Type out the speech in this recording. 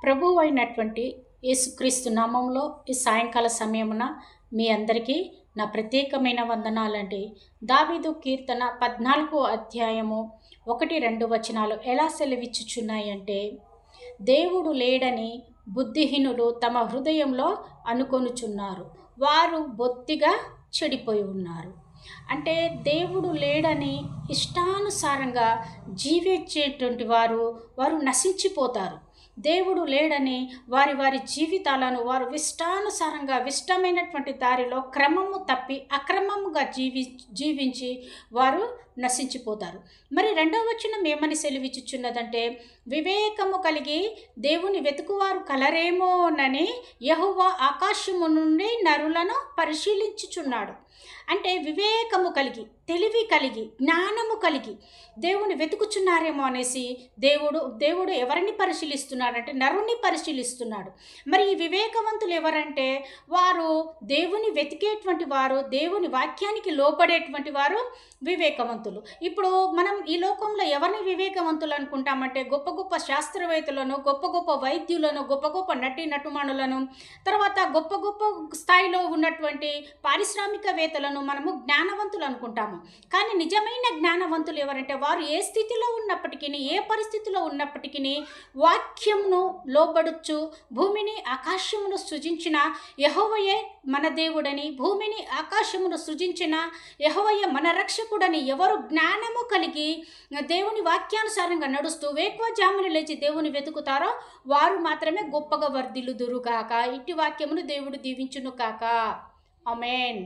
ప్రభువు అయినటువంటి యేసుక్రీస్తు నామంలో ఈ సాయంకాల సమయమున మీ అందరికీ నా ప్రత్యేకమైన వందనాలండి. దావీదు కీర్తన 14 అధ్యాయము 1-2 వచనాలు ఎలా సెలవిచ్చుచున్నాయంటే, దేవుడు లేడని బుద్ధిహీనులు తమ హృదయంలో అనుకొనుచున్నారు, వారు బొత్తిగా చెడిపోయి ఉన్నారు. అంటే దేవుడు లేడని ఇష్టానుసారంగా జీవించేటువంటి వారు నశించిపోతారు. దేవుడు లేడని వారి వారి జీవితాలను వారు ఇష్టానుసారంగా ఇష్టమైనటువంటి దారిలో క్రమము తప్పి అక్రమముగా జీవించి వారు నశించిపోతారు. మరి రెండవ వచనం ఏమని సెలవిచ్చుచున్నదంటే, వివేకము కలిగి దేవుని వెతుకువారు కలరేమోనని యెహోవా ఆకాశము నుండి నరులను పరిశీలించుచున్నాడు. అంటే వివేకము కలిగి, తెలివి కలిగి, జ్ఞానము కలిగి దేవుని వెతుకుచున్నారేమో అనేసి దేవుడు ఎవరిని పరిశీలిస్తున్నాడంటే నరుణ్ణి పరిశీలిస్తున్నాడు. మరి ఈ వివేకవంతులు ఎవరంటే వారు దేవుని వెతికేటువంటి వారు, దేవుని వాక్యానికి లోపడేటువంటి వారు వివేకవంతులు. ఇప్పుడు మనం ఈ లోకంలో ఎవరిని వివేకవంతులు అనుకుంటామంటే గొప్ప గొప్ప శాస్త్రవేత్తలను, గొప్ప గొప్ప వైద్యులను, గొప్ప గొప్ప నటుమణులను, తర్వాత గొప్ప గొప్ప స్థాయిలో ఉన్నటువంటి పారిశ్రామికవేత్తలను మనము జ్ఞానవంతులు అనుకుంటాము. కానీ నిజమైన జ్ఞానవంతులు ఎవరంటే వారు ఏ స్థితిలో ఉన్నప్పటికీ, ఏ పరిస్థితిలో ఉన్నప్పటికీ వాక్యమును లోబడుచు భూమిని ఆకాశమును సృజించిన యెహోవాయే మన దేవుడని, భూమిని ఆకాశమును సృజించిన యెహోవాయే మన రక్షకుడని ఎవరు జ్ఞానము కలిగి దేవుని వాక్యానుసారంగా నడుస్తూ వేకువజామున లేచి దేవుని వెతుకుతారో వారు మాత్రమే గొప్పగా వర్ధిల్లుదురు కాక. ఇట్టి వాక్యమును దేవుడు దీవించును కాక. ఆమేన్.